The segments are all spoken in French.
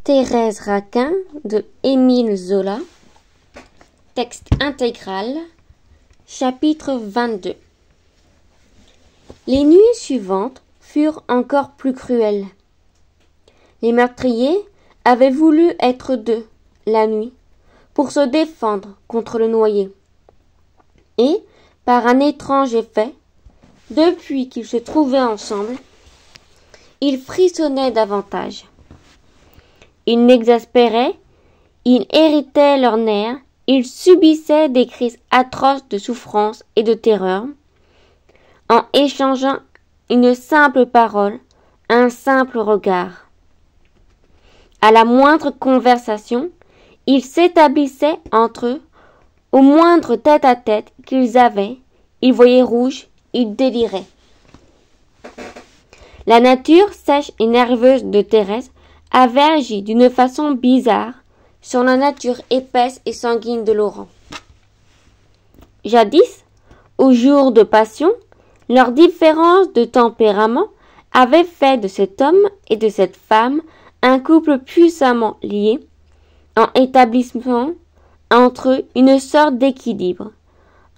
Thérèse Raquin de Émile Zola. Texte intégral. Chapitre 22. Les nuits suivantes furent encore plus cruelles. Les meurtriers avaient voulu être deux, la nuit, pour se défendre contre le noyé. Et, par un étrange effet, depuis qu'ils se trouvaient ensemble, ils frissonnaient davantage. Ils n'exaspéraient, ils héritaient leurs nerfs, ils subissaient des crises atroces de souffrance et de terreur, en échangeant une simple parole, un simple regard. À la moindre conversation, ils s'établissaient entre eux, au moindre tête-à-tête qu'ils avaient, ils voyaient rouge, ils déliraient. La nature sèche et nerveuse de Thérèse avait agi d'une façon bizarre sur la nature épaisse et sanguine de Laurent. Jadis, au jour de passion, leur différence de tempérament avait fait de cet homme et de cette femme un couple puissamment lié, en établissant entre eux une sorte d'équilibre,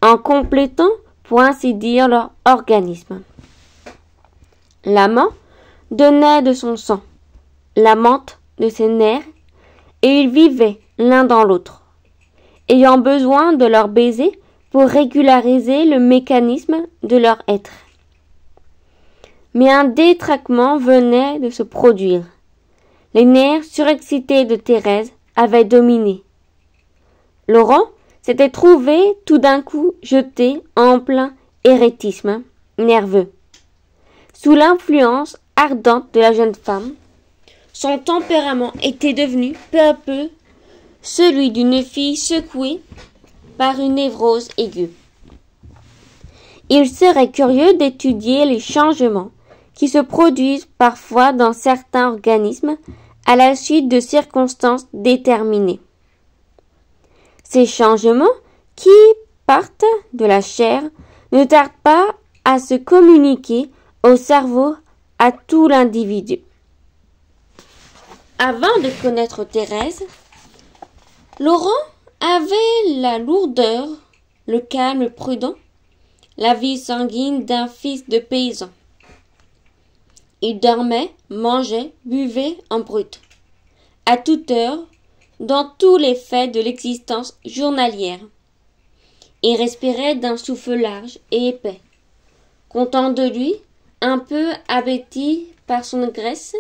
en complétant, pour ainsi dire, leur organisme. L'amant donnait de son sang, l'amante de ses nerfs, et ils vivaient l'un dans l'autre, ayant besoin de leur baiser pour régulariser le mécanisme de leur être. Mais un détraquement venait de se produire. Les nerfs surexcités de Thérèse avaient dominé. Laurent s'était trouvé tout d'un coup jeté en plein éréthisme nerveux. Sous l'influence ardente de la jeune femme, son tempérament était devenu peu à peu celui d'une fille secouée par une névrose aiguë. Il serait curieux d'étudier les changements qui se produisent parfois dans certains organismes à la suite de circonstances déterminées. Ces changements, qui partent de la chair, ne tardent pas à se communiquer au cerveau, à tout l'individu. Avant de connaître Thérèse, Laurent avait la lourdeur, le calme prudent, la vie sanguine d'un fils de paysan. Il dormait, mangeait, buvait en brut, à toute heure, dans tous les faits de l'existence journalière. Il respirait d'un souffle large et épais, content de lui, un peu abêti par son graisse,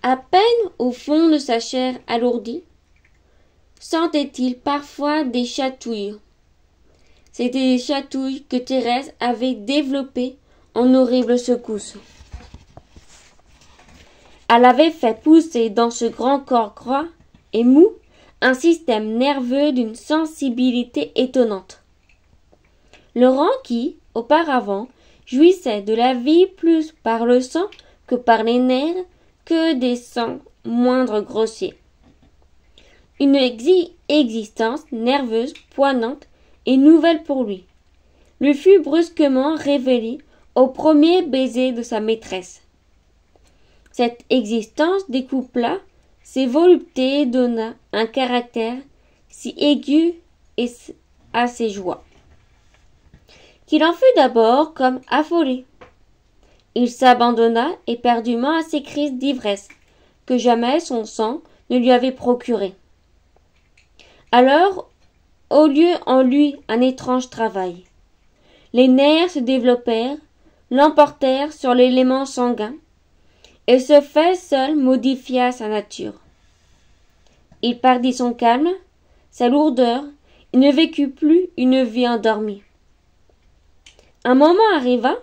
à peine au fond de sa chair alourdie, sentait-il parfois des chatouilles. C'étaient des chatouilles que Thérèse avait développées en horribles secousses. Elle avait fait pousser dans ce grand corps gras et mou un système nerveux d'une sensibilité étonnante. Laurent qui, auparavant, jouissait de la vie plus par le sang que par les nerfs, que des sangs moindres grossiers. Une existence nerveuse, poignante et nouvelle pour lui, lui fut brusquement révélée au premier baiser de sa maîtresse. Cette existence découpla ses voluptés et donna un caractère si aigu à ses joies, qu'il en fut d'abord comme affolé. Il s'abandonna éperdument à ses crises d'ivresse, que jamais son sang ne lui avait procurées. Alors, eut lieu en lui un étrange travail. Les nerfs se développèrent, l'emportèrent sur l'élément sanguin, et ce fait seul modifia sa nature. Il perdit son calme, sa lourdeur, et ne vécut plus une vie endormie. Un moment arriva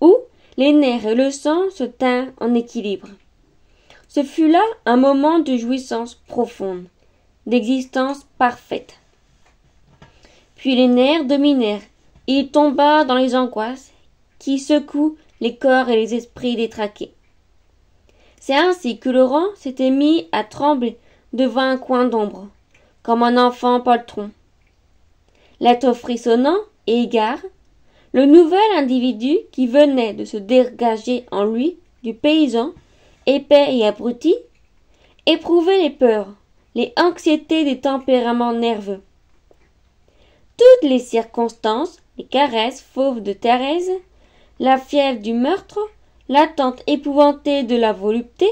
où les nerfs et le sang se tinrent en équilibre. Ce fut là un moment de jouissance profonde, d'existence parfaite. Puis les nerfs dominèrent, et il tomba dans les angoisses qui secouent les corps et les esprits détraqués. C'est ainsi que Laurent s'était mis à trembler devant un coin d'ombre, comme un enfant poltron. L'être frissonnant et hagard, le nouvel individu qui venait de se dégager en lui du paysan épais et abrutis, éprouvaient les peurs, les anxiétés des tempéraments nerveux. Toutes les circonstances, les caresses fauves de Thérèse, la fièvre du meurtre, l'attente épouvantée de la volupté,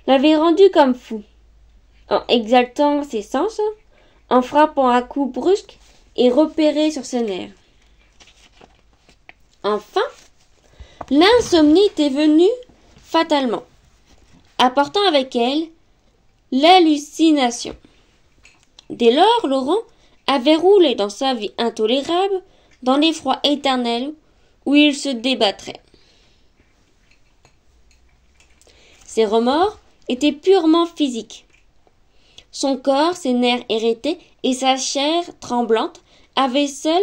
l'avaient rendu comme fou, en exaltant ses sens, en frappant à coups brusques et repérés sur ses nerfs. Enfin, l'insomnie était venue fatalement, apportant avec elle l'hallucination. Dès lors, Laurent avait roulé dans sa vie intolérable, dans l'effroi éternel où il se débattrait. Ses remords étaient purement physiques. Son corps, ses nerfs irrités et sa chair tremblante avaient seuls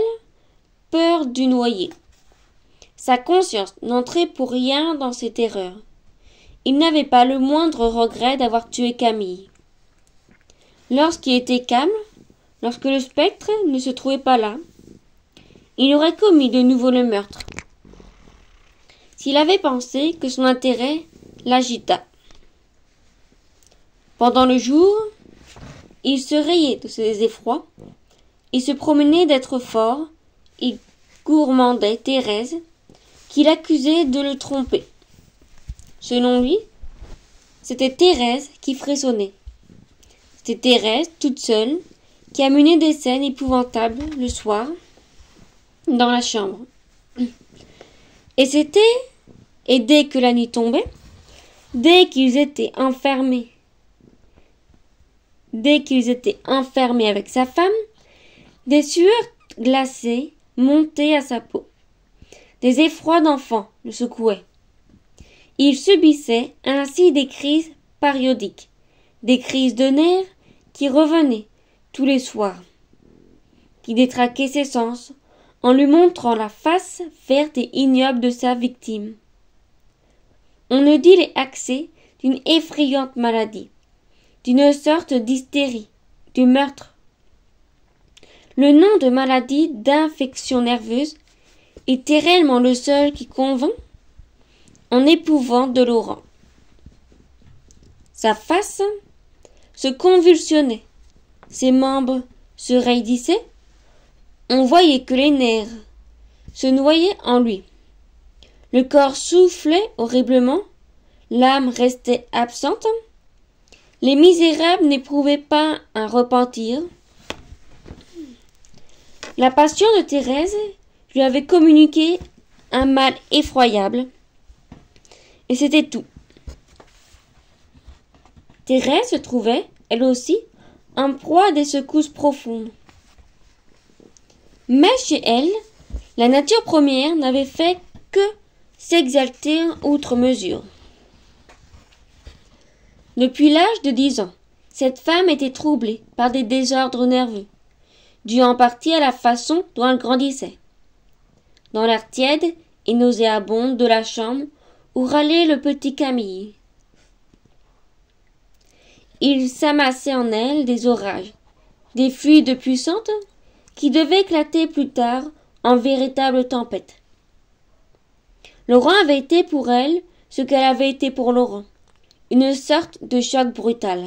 peur du noyer. Sa conscience n'entrait pour rien dans ses terreurs. Il n'avait pas le moindre regret d'avoir tué Camille. Lorsqu'il était calme, lorsque le spectre ne se trouvait pas là, il aurait commis de nouveau le meurtre. S'il avait pensé que son intérêt l'agita. Pendant le jour, il se rayait de ses effrois, il se promenait d'être fort, il gourmandait Thérèse, qu'il accusait de le tromper. Selon lui, c'était Thérèse qui frissonnait. C'était Thérèse, toute seule, qui a mené des scènes épouvantables le soir, dans la chambre. Et dès que la nuit tombait, dès qu'ils étaient enfermés avec sa femme, des sueurs glacées montaient à sa peau. Des effrois d'enfant le secouaient. Il subissait ainsi des crises périodiques, des crises de nerfs qui revenaient tous les soirs, qui détraquaient ses sens en lui montrant la face verte et ignoble de sa victime. On eût dit les accès d'une effrayante maladie, d'une sorte d'hystérie, du meurtre. Le nom de maladie d'infection nerveuse était réellement le seul qui convint en épouvante de Laurent. Sa face se convulsionnait, ses membres se raidissaient, on voyait que les nerfs se noyaient en lui. Le corps soufflait horriblement, l'âme restait absente, les misérables n'éprouvaient pas un repentir. La passion de Thérèse lui avait communiqué un mal effroyable, et c'était tout. Thérèse se trouvait, elle aussi, en proie à des secousses profondes. Mais chez elle, la nature première n'avait fait que s'exalter outre mesure. Depuis l'âge de 10 ans, cette femme était troublée par des désordres nerveux, dus en partie à la façon dont elle grandissait. Dans l'air tiède et nauséabond de la chambre où râlait le petit Camille, il s'amassait en elle des orages, des fluides puissantes qui devaient éclater plus tard en véritable tempête. Laurent avait été pour elle ce qu'elle avait été pour Laurent, une sorte de choc brutal.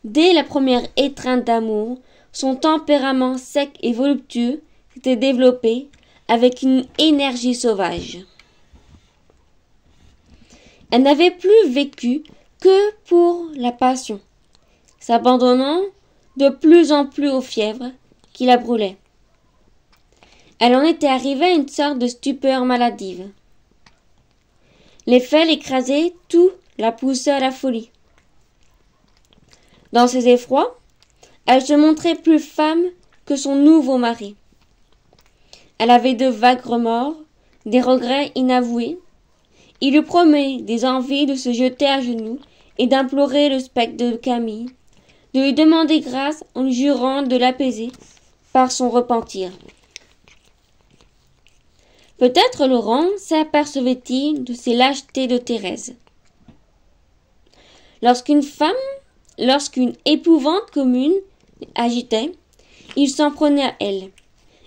Dès la première étreinte d'amour, son tempérament sec et voluptueux s'était développé avec une énergie sauvage. Elle n'avait plus vécu que pour la passion, s'abandonnant de plus en plus aux fièvres qui la brûlaient. Elle en était arrivée à une sorte de stupeur maladive. L'effet l'écrasait, tout la poussait à la folie. Dans ses effrois, elle se montrait plus femme que son nouveau mari. Elle avait de vagues remords, des regrets inavoués. Il lui promet des envies de se jeter à genoux et d'implorer le spectre de Camille, de lui demander grâce en lui jurant de l'apaiser par son repentir. Peut-être Laurent s'apercevait-il de ces lâchetés de Thérèse. Lorsqu'une épouvante commune agitait, il s'en prenait à elle.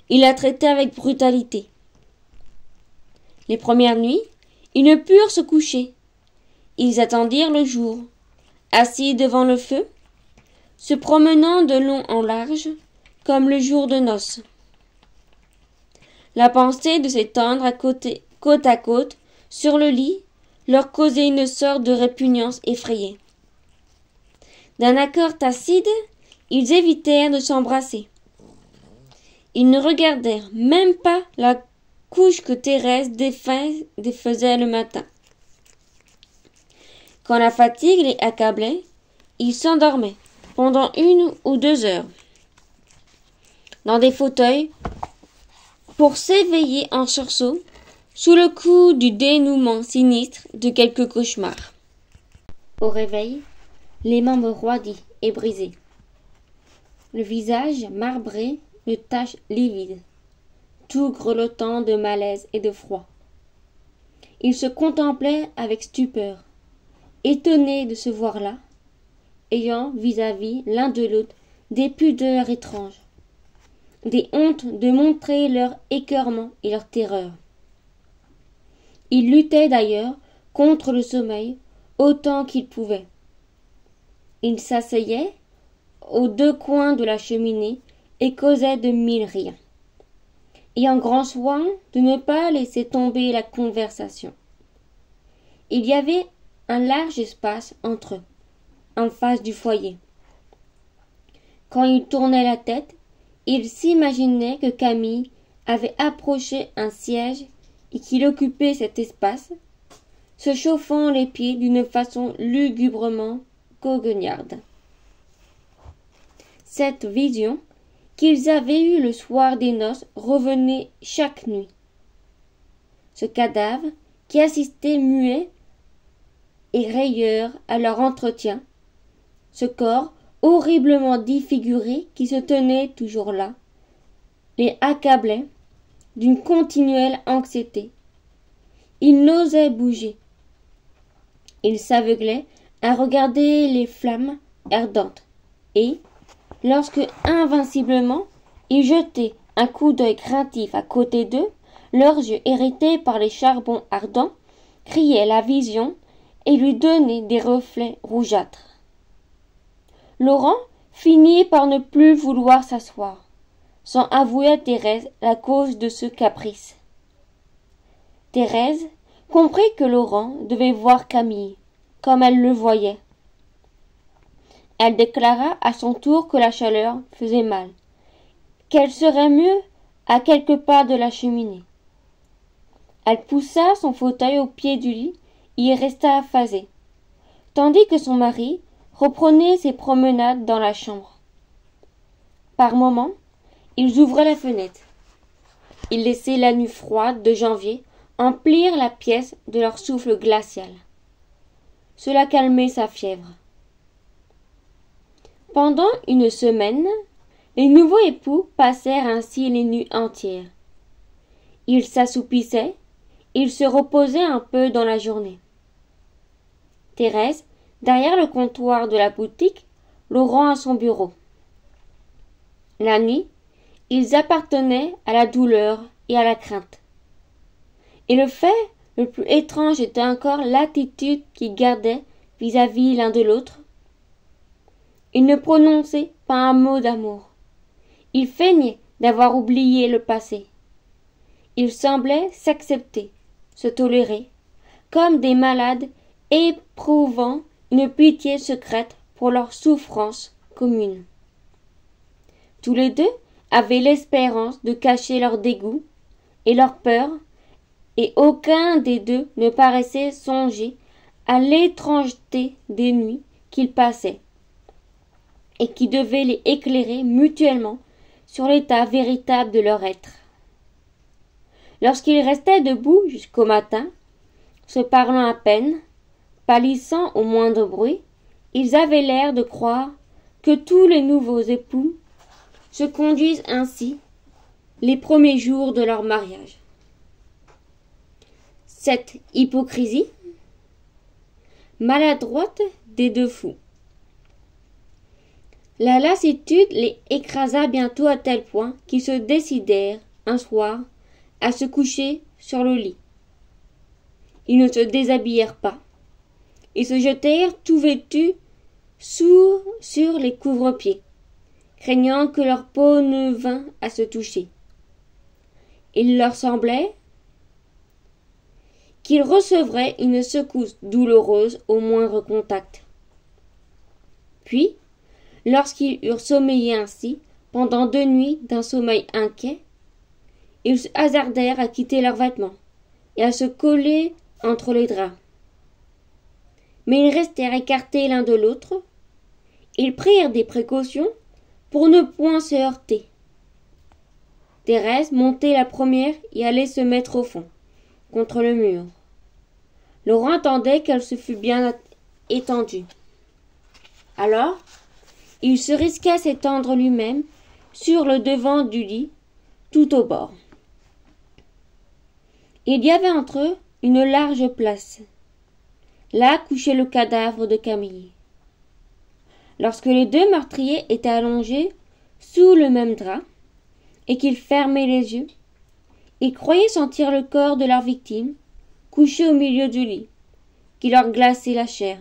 Il la traitait avec brutalité. Les premières nuits, ils ne purent se coucher Ils attendirent le jour, assis devant le feu, se promenant de long en large, comme le jour de noces. La pensée de s'étendre côte à côte, sur le lit, leur causait une sorte de répugnance effrayée. D'un accord tacite, ils évitèrent de s'embrasser. Ils ne regardèrent même pas la couche que Thérèse défaisait le matin. Quand la fatigue les accablait, ils s'endormaient pendant 1 ou 2 heures dans des fauteuils pour s'éveiller en sursaut sous le coup du dénouement sinistre de quelque cauchemar. Au réveil, les membres roidis et brisés, le visage marbré de taches livides, tout grelottant de malaise et de froid. Ils se contemplaient avec stupeur, étonnés de se voir là, ayant vis-à-vis l'un de l'autre des pudeurs étranges, des hontes de montrer leur écœurement et leur terreur. Ils luttaient d'ailleurs contre le sommeil autant qu'ils pouvaient. Ils s'asseyaient aux 2 coins de la cheminée et causaient de 1000 riens, ayant grand soin de ne pas laisser tomber la conversation. Il y avait un large espace entre eux, en face du foyer. Quand ils tournaient la tête, ils s'imaginaient que Camille avait approché un siège et qu'il occupait cet espace, se chauffant les pieds d'une façon lugubrement goguenarde. Cette vision qu'ils avaient eue le soir des noces revenait chaque nuit. Ce cadavre qui assistait muet et railleur à leur entretien, ce corps horriblement défiguré qui se tenait toujours là, les accablait d'une continuelle anxiété. Ils n'osaient bouger. Ils s'aveuglaient à regarder les flammes ardentes et, lorsque invinciblement ils jetaient un coup d'œil craintif à côté d'eux, leurs yeux irrités par les charbons ardents criaient la vision et lui donnaient des reflets rougeâtres. Laurent finit par ne plus vouloir s'asseoir, sans avouer à Thérèse la cause de ce caprice. Thérèse comprit que Laurent devait voir Camille, comme elle le voyait. Elle déclara à son tour que la chaleur faisait mal, qu'elle serait mieux à quelques pas de la cheminée. Elle poussa son fauteuil au pied du lit et y resta affasée, tandis que son mari reprenait ses promenades dans la chambre. Par moments, ils ouvraient la fenêtre. Ils laissaient la nuit froide de janvier emplir la pièce de leur souffle glacial. Cela calmait sa fièvre. Pendant 1 semaine, les nouveaux époux passèrent ainsi les nuits entières. Ils s'assoupissaient, ils se reposaient un peu dans la journée. Thérèse, derrière le comptoir de la boutique, Laurent à son bureau. La nuit, ils appartenaient à la douleur et à la crainte. Et le fait le plus étrange était encore l'attitude qu'ils gardaient vis-à-vis l'un de l'autre. Ils ne prononçaient pas un mot d'amour. Ils feignaient d'avoir oublié le passé. Ils semblaient s'accepter, se tolérer, comme des malades éprouvant une pitié secrète pour leur souffrance commune. Tous les deux avaient l'espérance de cacher leur dégoût et leur peur, et aucun des deux ne paraissait songer à l'étrangeté des nuits qu'ils passaient, et qui devaient les éclairer mutuellement sur l'état véritable de leur être. Lorsqu'ils restaient debout jusqu'au matin, se parlant à peine, pâlissant au moindre bruit, ils avaient l'air de croire que tous les nouveaux époux se conduisent ainsi les premiers jours de leur mariage. Cette hypocrisie maladroite des 2 fous. La lassitude les écrasa bientôt à tel point qu'ils se décidèrent, un soir, à se coucher sur le lit. Ils ne se déshabillèrent pas, Ils se jetèrent tout vêtus sur les couvre-pieds, craignant que leur peau ne vînt à se toucher. Il leur semblait qu'ils recevraient une secousse douloureuse au moindre contact. Puis, lorsqu'ils eurent sommeillé ainsi, pendant 2 nuits d'un sommeil inquiet, ils se hasardèrent à quitter leurs vêtements et à se coller entre les draps. Mais ils restèrent écartés l'un de l'autre. Ils prirent des précautions pour ne point se heurter. Thérèse montait la première et allait se mettre au fond, contre le mur. Laurent attendait qu'elle se fût bien étendue. Alors, il se risqua à s'étendre lui-même sur le devant du lit, tout au bord. Il y avait entre eux une large place. Là couchait le cadavre de Camille. Lorsque les 2 meurtriers étaient allongés sous le même drap et qu'ils fermaient les yeux, ils croyaient sentir le corps de leur victime couché au milieu du lit, qui leur glaçait la chair.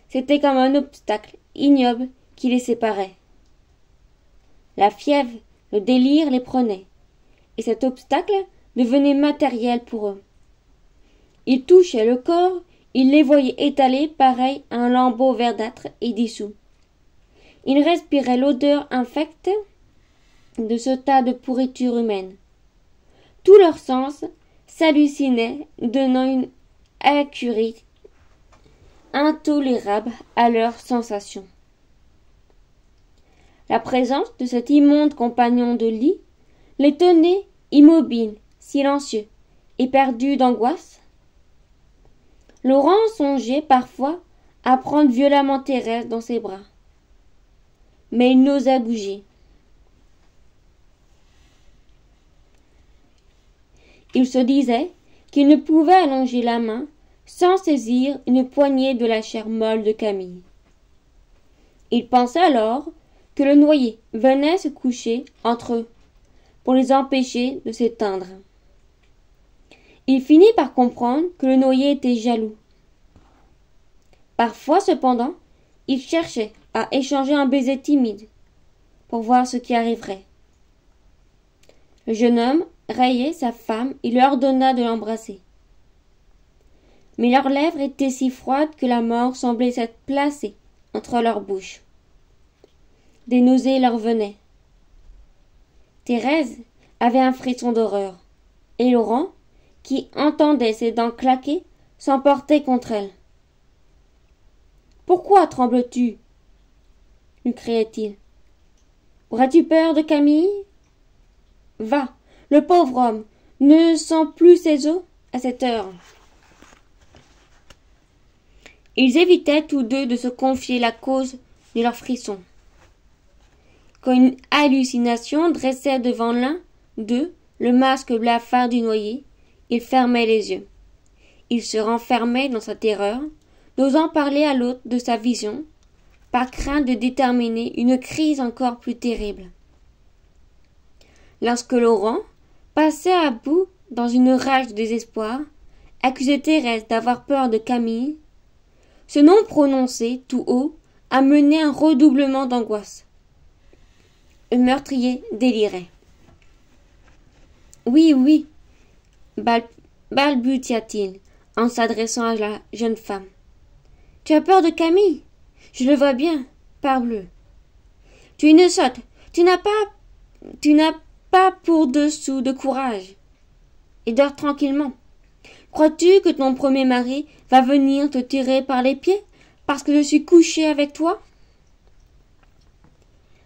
C'était comme un obstacle ignoble qui les séparait. La fièvre, le délire les prenait, et cet obstacle devenait matériel pour eux. Ils touchaient le corps, ils les voyaient étalés pareils à un lambeau verdâtre et dissous. Ils respiraient l'odeur infecte de ce tas de pourriture humaine. Tous leurs sens s'hallucinaient, donnant une acuité intolérable à leurs sensations. La présence de cet immonde compagnon de lit les tenait immobiles, silencieux, éperdus d'angoisse. Laurent songeait parfois à prendre violemment Thérèse dans ses bras, mais il n'osait bouger. Il se disait qu'il ne pouvait allonger la main sans saisir une poignée de la chair molle de Camille. Il pensait alors que le noyé venait se coucher entre eux pour les empêcher de s'éteindre. Il finit par comprendre que le noyé était jaloux. Parfois, cependant, il cherchait à échanger un baiser timide pour voir ce qui arriverait. Le jeune homme rayait sa femme et lui ordonna de l'embrasser. Mais leurs lèvres étaient si froides que la mort semblait s'être placée entre leurs bouches. Des nausées leur venaient. Thérèse avait un frisson d'horreur, et Laurent, qui entendait ses dents claquer, s'emportait contre elle. « Pourquoi trembles-tu » lui criait-il. « Aurais-tu peur de Camille ? Va, le pauvre homme ne sent plus ses os à cette heure. » Ils évitaient tous 2 de se confier la cause de leurs frissons. Quand une hallucination dressait devant l'un d'eux le masque blafard du noyé, il fermait les yeux. Il se renfermait dans sa terreur, n'osant parler à l'autre de sa vision, par crainte de déterminer une crise encore plus terrible. Lorsque Laurent, passé à bout dans une rage de désespoir, accusait Thérèse d'avoir peur de Camille, ce nom prononcé tout haut amenait un redoublement d'angoisse. Le meurtrier délirait. « Oui, oui, balbutia-t-il en s'adressant à la jeune femme. « Tu as peur de Camille ? Je le vois bien, parbleu. Tu es une sotte, tu n'as pas pour 2 sous de courage. Et dors tranquillement. Crois-tu que ton premier mari va venir te tirer par les pieds parce que je suis couché avec toi ?»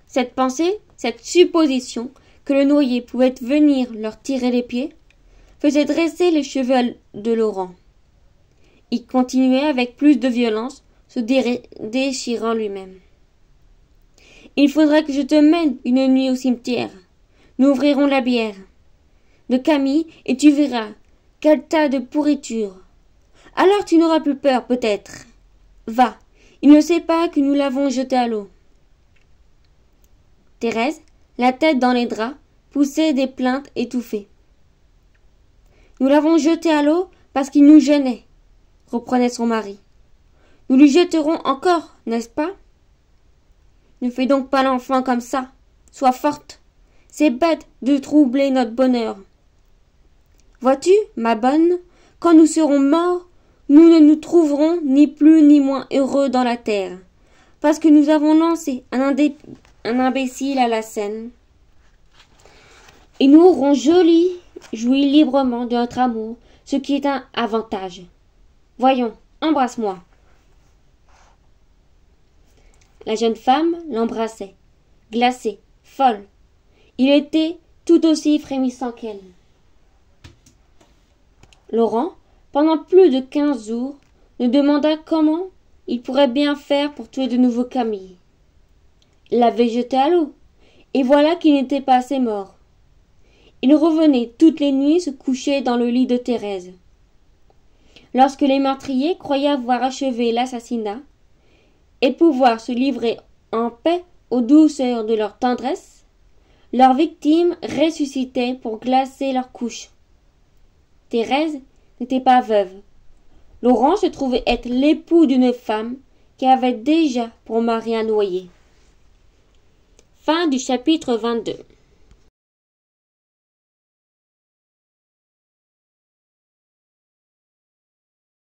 Cette pensée, cette supposition que le noyé pouvait venir leur tirer les pieds, faisait dresser les cheveux de Laurent. Il continuait avec plus de violence, se déchirant lui-même. « Il faudrait que je te mène une nuit au cimetière. Nous ouvrirons la bière de Camille et tu verras quel tas de pourriture. Alors tu n'auras plus peur, peut-être. Va, il ne sait pas que nous l'avons jeté à l'eau. » Thérèse, la tête dans les draps, poussait des plaintes étouffées. « Nous l'avons jeté à l'eau parce qu'il nous gênait, reprenait son mari. Nous lui jetterons encore, n'est-ce pas? Ne fais donc pas l'enfant comme ça. Sois forte. C'est bête de troubler notre bonheur. Vois-tu, ma bonne, quand nous serons morts, nous ne nous trouverons ni plus ni moins heureux dans la terre, parce que nous avons lancé un imbécile à la Seine. Et nous aurons joui librement de notre amour, ce qui est un avantage. Voyons, embrasse-moi. La jeune femme l'embrassait, glacée, folle. Il était tout aussi frémissant qu'elle. Laurent, pendant plus de 15 jours, nous demanda comment il pourrait bien faire pour tuer de nouveau Camille. Il l'avait jeté à l'eau, et voilà qu'il n'était pas assez mort. Il revenait toutes les nuits se coucher dans le lit de Thérèse. Lorsque les meurtriers croyaient avoir achevé l'assassinat et pouvoir se livrer en paix aux douceurs de leur tendresse, leurs victimes ressuscitaient pour glacer leurs couches. Thérèse n'était pas veuve. Laurent se trouvait être l'époux d'une femme qui avait déjà pour mari un noyé. Fin du chapitre 22.